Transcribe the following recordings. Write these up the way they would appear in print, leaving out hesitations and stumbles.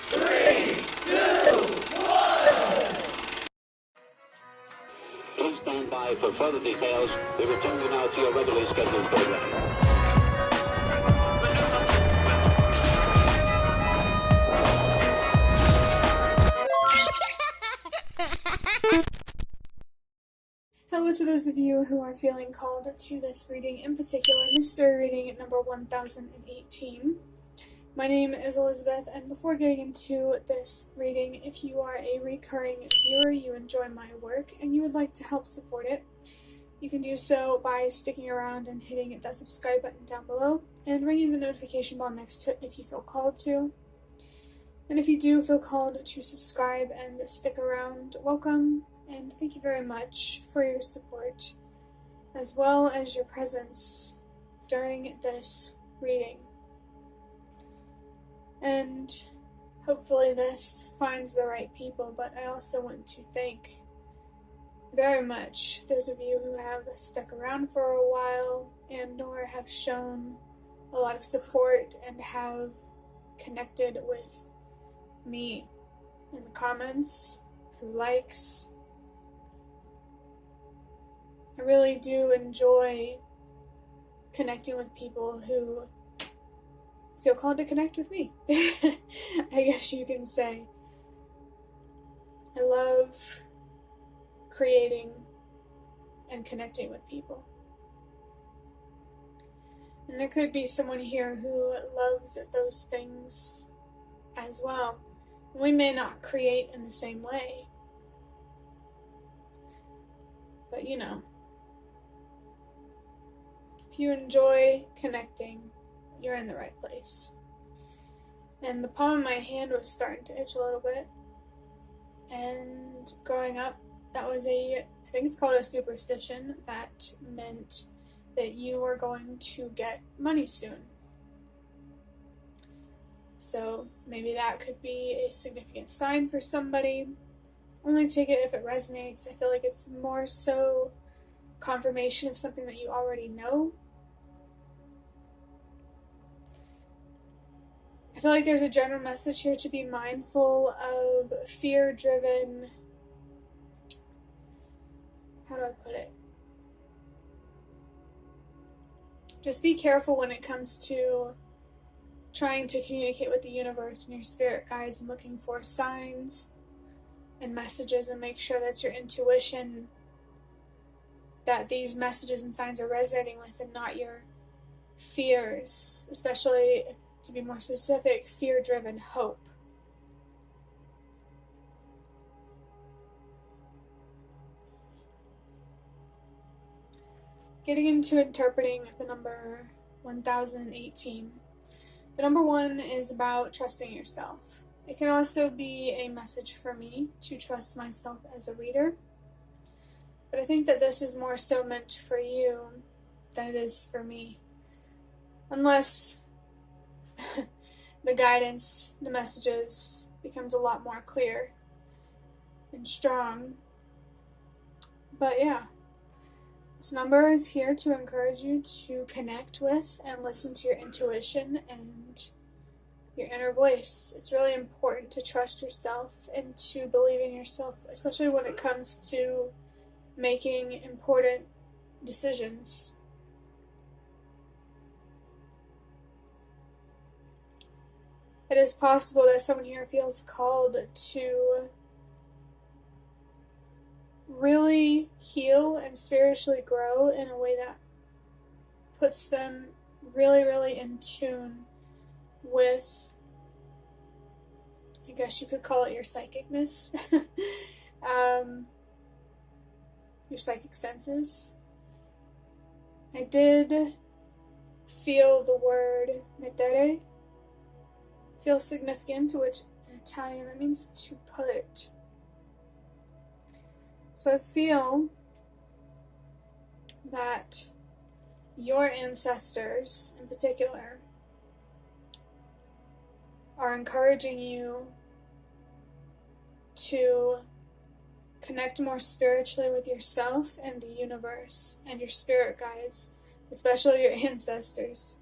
3, 2, 1. Please stand by for further details. We return you now to your regularly scheduled program. Hello to those of you who are feeling called to this reading, in particular, mystery reading number 1018. My name is Elizabeth, and before getting into this reading, if you are a recurring viewer, you enjoy my work, and you would like to help support it, you can do so by sticking around and hitting that subscribe button down below, and ringing the notification bell next to it if you feel called to. And if you do feel called to subscribe and stick around, welcome. And thank you very much for your support, as well as your presence during this reading. And hopefully this finds the right people, but I also want to thank very much those of you who have stuck around for a while and or have shown a lot of support and have connected with me in the comments, through likes. I really do enjoy connecting with people who feel called to connect with me. I guess you can say. I love creating and connecting with people. And there could be someone here who loves those things as well. We may not create in the same way, but you know, if you enjoy connecting, you're in the right place. And the palm of my hand was starting to itch a little bit. And growing up, that was I think it's called a superstition, that meant that you were going to get money soon. So maybe that could be a significant sign for somebody. Only take it if it resonates. I feel like it's more so confirmation of something that you already know. I feel like there's a general message here to be mindful of fear-driven, how do I put it? Just be careful when it comes to trying to communicate with the universe and your spirit guides and looking for signs and messages, and make sure that's your intuition that these messages and signs are resonating with, and not your fears, especially, to be more specific, fear-driven hope. Getting into interpreting the number 1018. The number 1 is about trusting yourself. It can also be a message for me to trust myself as a reader. But I think that this is more so meant for you than it is for me. Unless the guidance, the messages becomes a lot more clear and strong. But yeah, this number is here to encourage you to connect with and listen to your intuition and your inner voice. It's really important to trust yourself and to believe in yourself, especially when it comes to making important decisions. It is possible that someone here feels called to really heal and spiritually grow in a way that puts them really, really in tune with, I guess you could call it your psychicness, your psychic senses. I did feel the word mettere, feel significant, which in Italian that means to put. So I feel that your ancestors in particular are encouraging you to connect more spiritually with yourself and the universe and your spirit guides, especially your ancestors.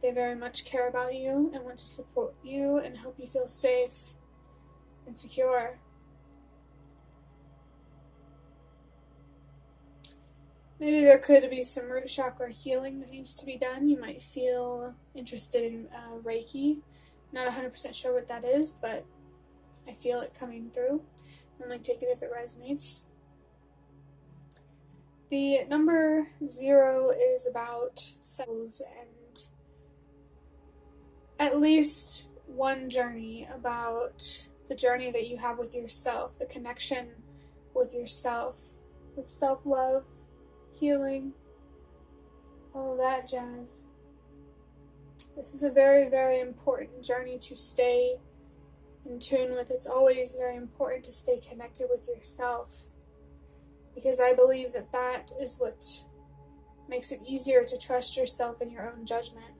They very much care about you and want to support you and help you feel safe and secure. Maybe there could be some root chakra healing that needs to be done. You might feel interested in Reiki. Not 100% sure what that is, but I feel it coming through. Only take it if it resonates. The number 0 is about cycles and at least one journey, about the journey that you have with yourself, the connection with yourself, with self-love, healing, all of that jazz. This is a very, very important journey to stay in tune with. It's always very important to stay connected with yourself, because I believe that that is what makes it easier to trust yourself and your own judgment.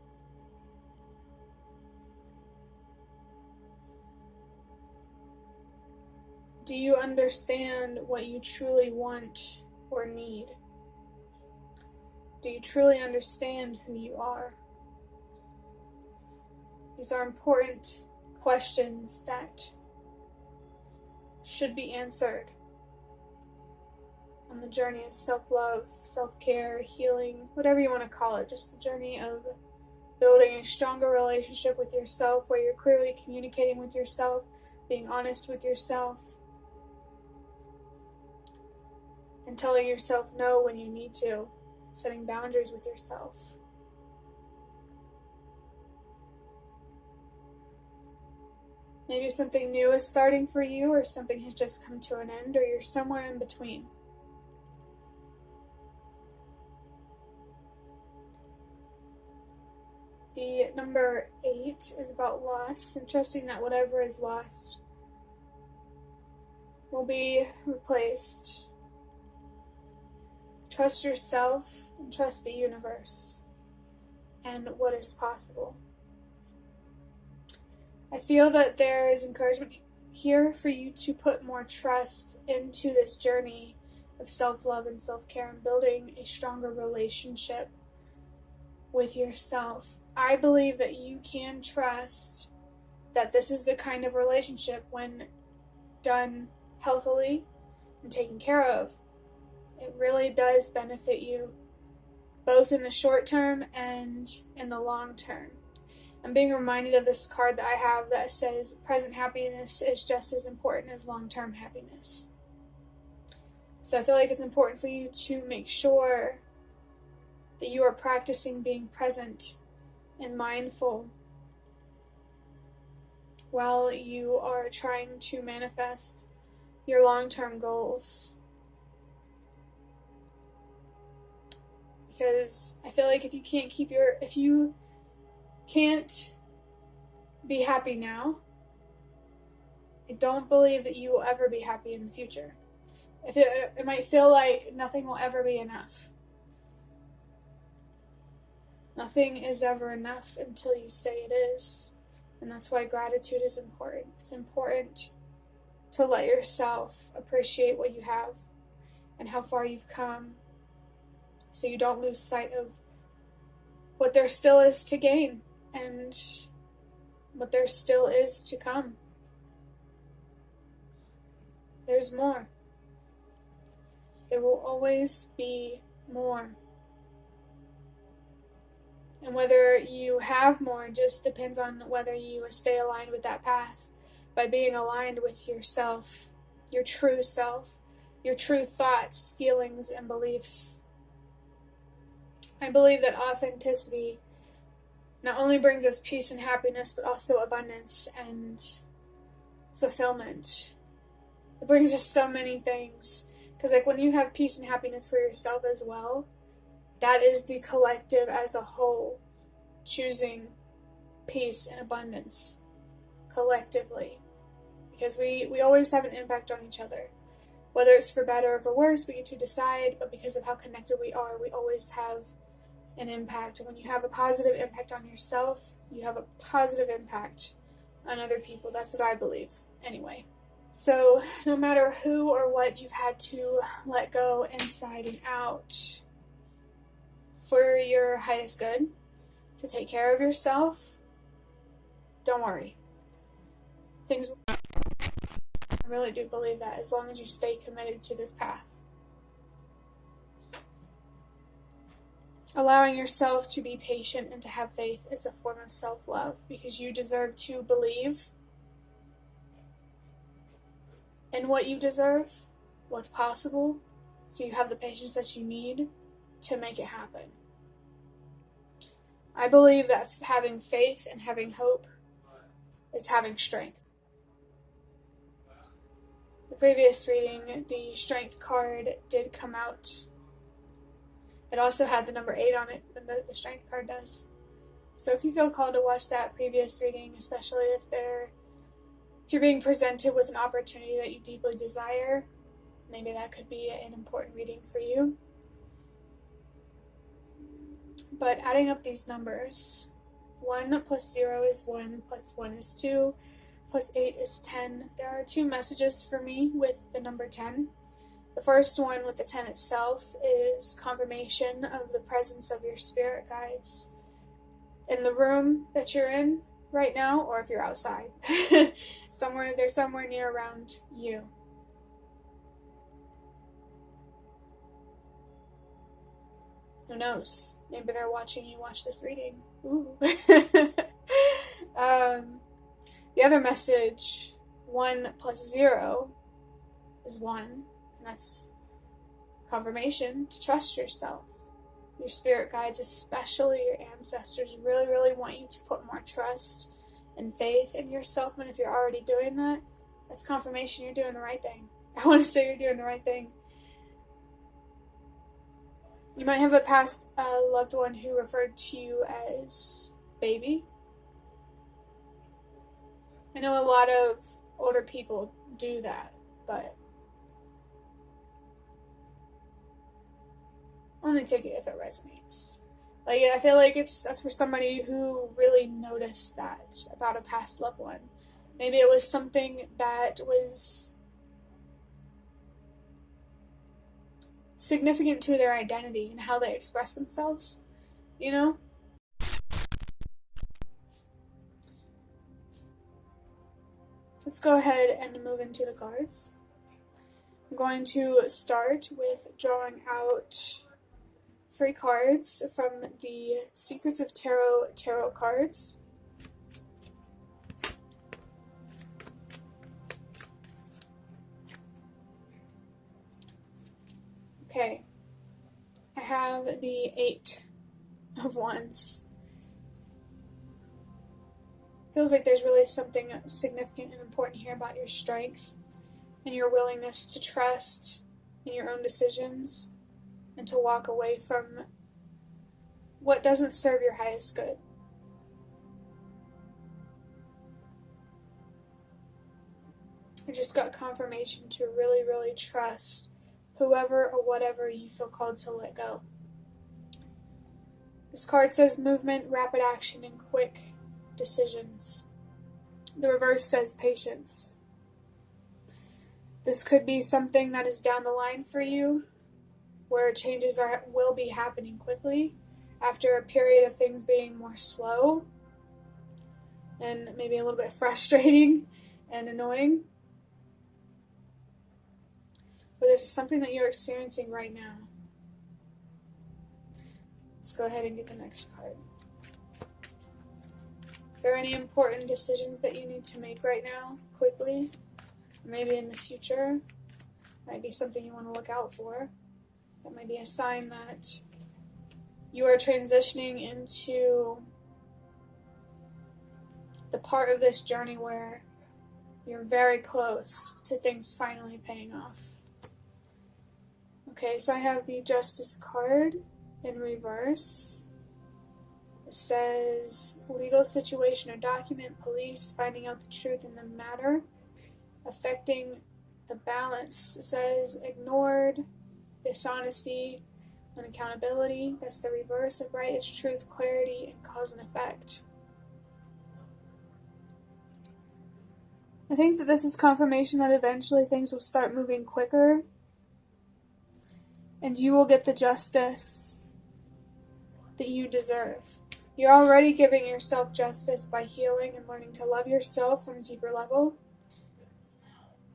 Do you understand what you truly want or need? Do you truly understand who you are? These are important questions that should be answered on the journey of self-love, self-care, healing, whatever you want to call it. Just the journey of building a stronger relationship with yourself, where you're clearly communicating with yourself, being honest with yourself, and telling yourself no when you need to, setting boundaries with yourself. Maybe something new is starting for you, or something has just come to an end, or you're somewhere in between. The number 8 is about loss, and trusting that whatever is lost will be replaced. Trust yourself and trust the universe and what is possible. I feel that there is encouragement here for you to put more trust into this journey of self-love and self-care and building a stronger relationship with yourself. I believe that you can trust that this is the kind of relationship, when done healthily and taken care of, it really does benefit you, both in the short term and in the long term. I'm being reminded of this card that I have that says present happiness is just as important as long-term happiness. So I feel like it's important for you to make sure that you are practicing being present and mindful while you are trying to manifest your long-term goals. Because I feel like if you can't be happy now, I don't believe that you will ever be happy in the future. It might feel like nothing will ever be enough. Nothing is ever enough until you say it is. And that's why gratitude is important. It's important to let yourself appreciate what you have and how far you've come, so you don't lose sight of what there still is to gain and what there still is to come. There's more. There will always be more. And whether you have more just depends on whether you stay aligned with that path, by being aligned with yourself, your true self, your true thoughts, feelings, and beliefs. I believe that authenticity not only brings us peace and happiness, but also abundance and fulfillment. It brings us so many things. Because when you have peace and happiness for yourself as well, that is the collective as a whole choosing peace and abundance collectively. Because we always have an impact on each other. Whether it's for better or for worse, we get to decide, but because of how connected we are, we always have an impact. When you have a positive impact on yourself, you have a positive impact on other people. That's what I believe, anyway. So, no matter who or what you've had to let go inside and out for your highest good, to take care of yourself, don't worry. Things will. I really do believe that, as long as you stay committed to this path. Allowing yourself to be patient and to have faith is a form of self-love, because you deserve to believe in what you deserve, what's possible, so you have the patience that you need to make it happen. I believe that having faith and having hope is having strength. The previous reading, the Strength card did come out. It also had the number 8 on it, the Strength card does. So if you feel called to watch that previous reading, especially if you're being presented with an opportunity that you deeply desire, maybe that could be an important reading for you. But adding up these numbers, 1 plus 0 is 1, plus 1 is 2, plus 8 is 10. There are 2 messages for me with the number 10. The first one with the 10 itself is confirmation of the presence of your spirit guides in the room that you're in right now, or if you're outside. They're somewhere near around you. Who knows? Maybe they're watching you watch this reading. Ooh. The other message, 1 plus 0 is 1. And that's confirmation to trust yourself. Your spirit guides, especially your ancestors, really, really want you to put more trust and faith in yourself. And if you're already doing that, that's confirmation you're doing the right thing. I want to say you're doing the right thing. You might have a past loved one who referred to you as baby. I know a lot of older people do that, but only take it if it resonates. Like, I feel like that's for somebody who really noticed that about a past loved one. Maybe it was something that was significant to their identity and how they express themselves, you know? Let's go ahead and move into the cards. I'm going to start with drawing out 3 cards from the Secrets of Tarot cards. Okay, I have the 8 of Wands. Feels like there's really something significant and important here about your strength and your willingness to trust in your own decisions and to walk away from what doesn't serve your highest good. I just got confirmation to really, really trust whoever or whatever you feel called to let go. This card says movement, rapid action, and quick decisions. The reverse says patience. This could be something that is down the line for you, where changes will be happening quickly after a period of things being more slow and maybe a little bit frustrating and annoying. But this is something that you're experiencing right now. Let's go ahead and get the next card. Are there any important decisions that you need to make right now, quickly? Or maybe in the future? Might be something you want to look out for. That might be a sign that you are transitioning into the part of this journey where you're very close to things finally paying off. Okay, so I have the Justice card in reverse. It says, legal situation or document, police, finding out the truth in the matter, affecting the balance. It says, ignored, dishonesty, unaccountability. That's the reverse of right. It's truth, clarity, and cause and effect. I think that this is confirmation that eventually things will start moving quicker, and you will get the justice that you deserve. You're already giving yourself justice by healing and learning to love yourself on a deeper level.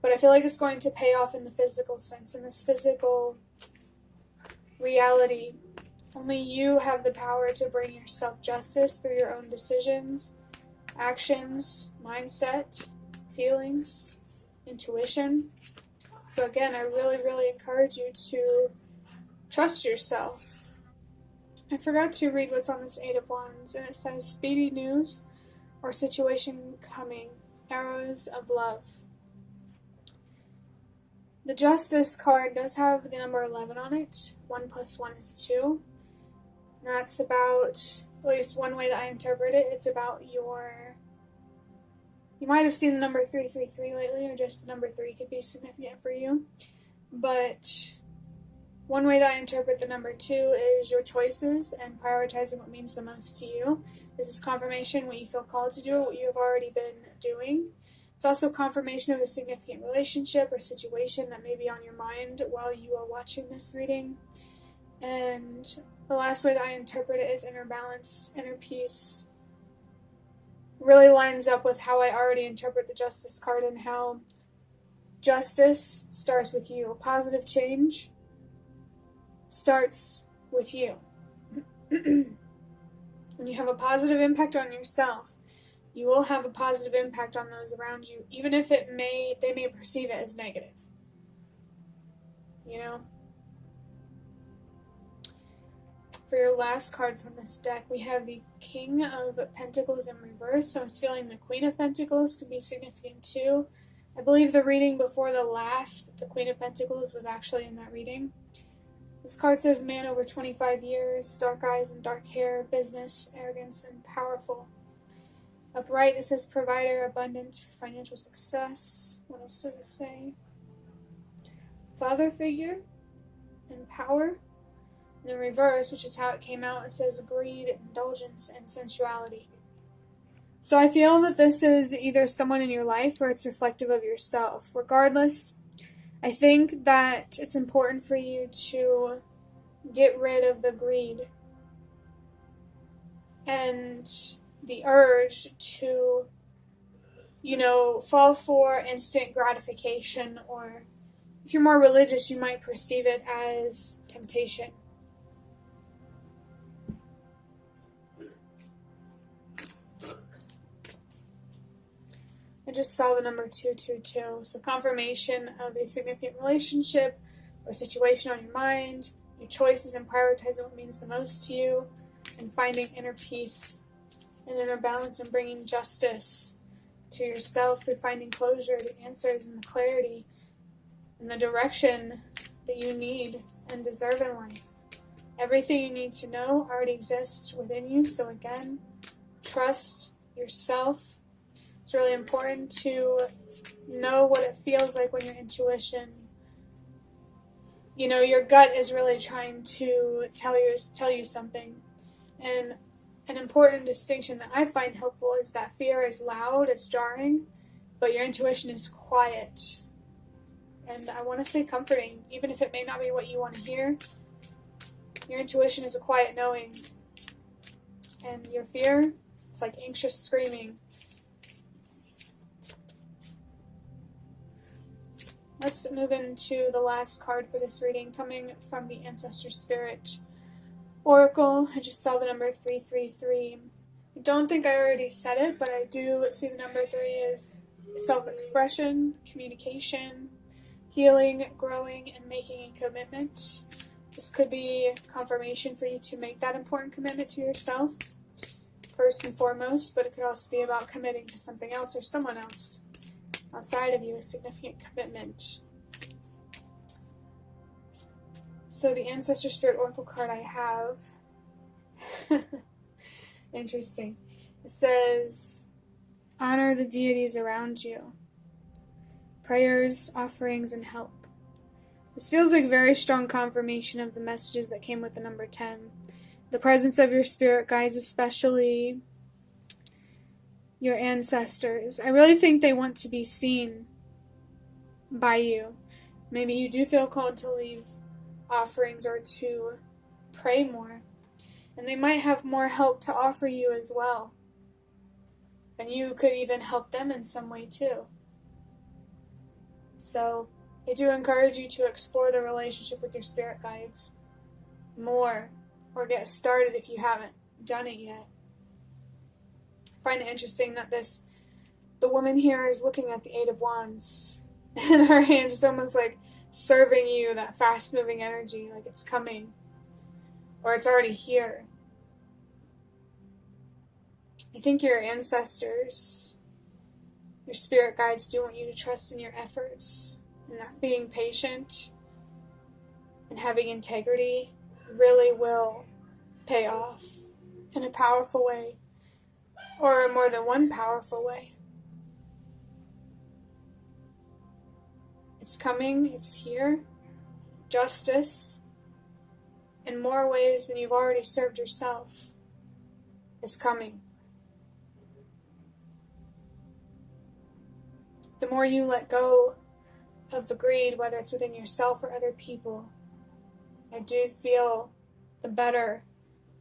But I feel like it's going to pay off in the physical sense, in this physical reality. Only you have the power to bring yourself justice through your own decisions, actions, mindset, feelings, intuition. So again, I really, really encourage you to trust yourself. I forgot to read what's on this Eight of Wands, and it says, speedy news or situation coming, arrows of love. The Justice card does have the number 11 on it. 1 plus 1 is 2. And that's about, at least one way that I interpret it, it's about your... You might have seen the number 333 lately, or just the number 3 could be significant for you. But one way that I interpret the number 2 is your choices and prioritizing what means the most to you. This is confirmation, what you feel called to do, what you have already been doing. It's also confirmation of a significant relationship or situation that may be on your mind while you are watching this reading. And the last way that I interpret it is inner balance, inner peace. Really lines up with how I already interpret the Justice card and how justice starts with you. Positive change starts with you. When you have a positive impact on yourself, you will have a positive impact on those around you, even if they may perceive it as negative. You know? For your last card from this deck, we have the King of Pentacles in reverse. So I was feeling the Queen of Pentacles could be significant too. I believe the reading before the last, the Queen of Pentacles, was actually in that reading. This card says man over 25 years, dark eyes and dark hair, business, arrogance, and powerful. Upright, it says provider, abundant, financial success. What else does it say? Father figure and power. And in reverse, which is how it came out, it says greed, indulgence, and sensuality. So I feel that this is either someone in your life or it's reflective of yourself. Regardless, I think that it's important for you to get rid of the greed and the urge to, fall for instant gratification, or if you're more religious, you might perceive it as temptation. I just saw the number 222, so confirmation of a significant relationship or situation on your mind, your choices and prioritizing what means the most to you, and finding inner peace and inner balance and bringing justice to yourself through finding closure, the answers and the clarity and the direction that you need and deserve in life. Everything you need to know already exists within you, so again, trust yourself. It's really important to know what it feels like when your intuition, your gut is really trying to tell you something. And an important distinction that I find helpful is that fear is loud, it's jarring, but your intuition is quiet. And I want to say comforting, even if it may not be what you want to hear. Your intuition is a quiet knowing. And your fear, it's like anxious screaming. Let's move into the last card for this reading, coming from the Ancestor Spirit Oracle. I just saw the number 333. I don't think I already said it, but I do see the number 3 is self-expression, communication, healing, growing, and making a commitment. This could be confirmation for you to make that important commitment to yourself, first and foremost, but it could also be about committing to something else or someone else outside of you, a significant commitment. So the Ancestor Spirit Oracle card I have, interesting. It says, honor the deities around you. Prayers, offerings, and help. This feels like very strong confirmation of the messages that came with the number 10. The presence of your spirit guides, especially your ancestors. I really think they want to be seen by you. Maybe you do feel called to leave offerings or to pray more. And they might have more help to offer you as well. And you could even help them in some way too. So I do encourage you to explore the relationship with your spirit guides more, or get started if you haven't done it yet. I find it interesting that the woman here is looking at the Eight of Wands, and her hands is almost like serving you that fast-moving energy, like it's coming, or it's already here. I think your ancestors, your spirit guides do want you to trust in your efforts, and that being patient and having integrity really will pay off in a powerful way, or in more than one powerful way. It's coming, it's here. Justice, in more ways than you've already served yourself, is coming. The more you let go of the greed, whether it's within yourself or other people, I do feel the better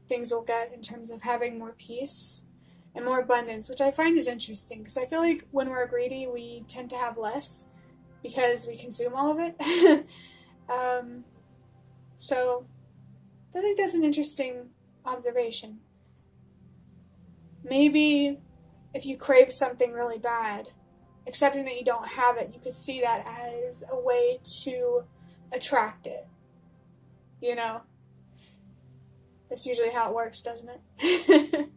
things will get in terms of having more peace and more abundance, which I find is interesting, because I feel like when we're greedy, we tend to have less because we consume all of it. So I think that's an interesting observation. Maybe if you crave something really bad, accepting that you don't have it, you could see that as a way to attract it. You know? That's usually how it works, doesn't it?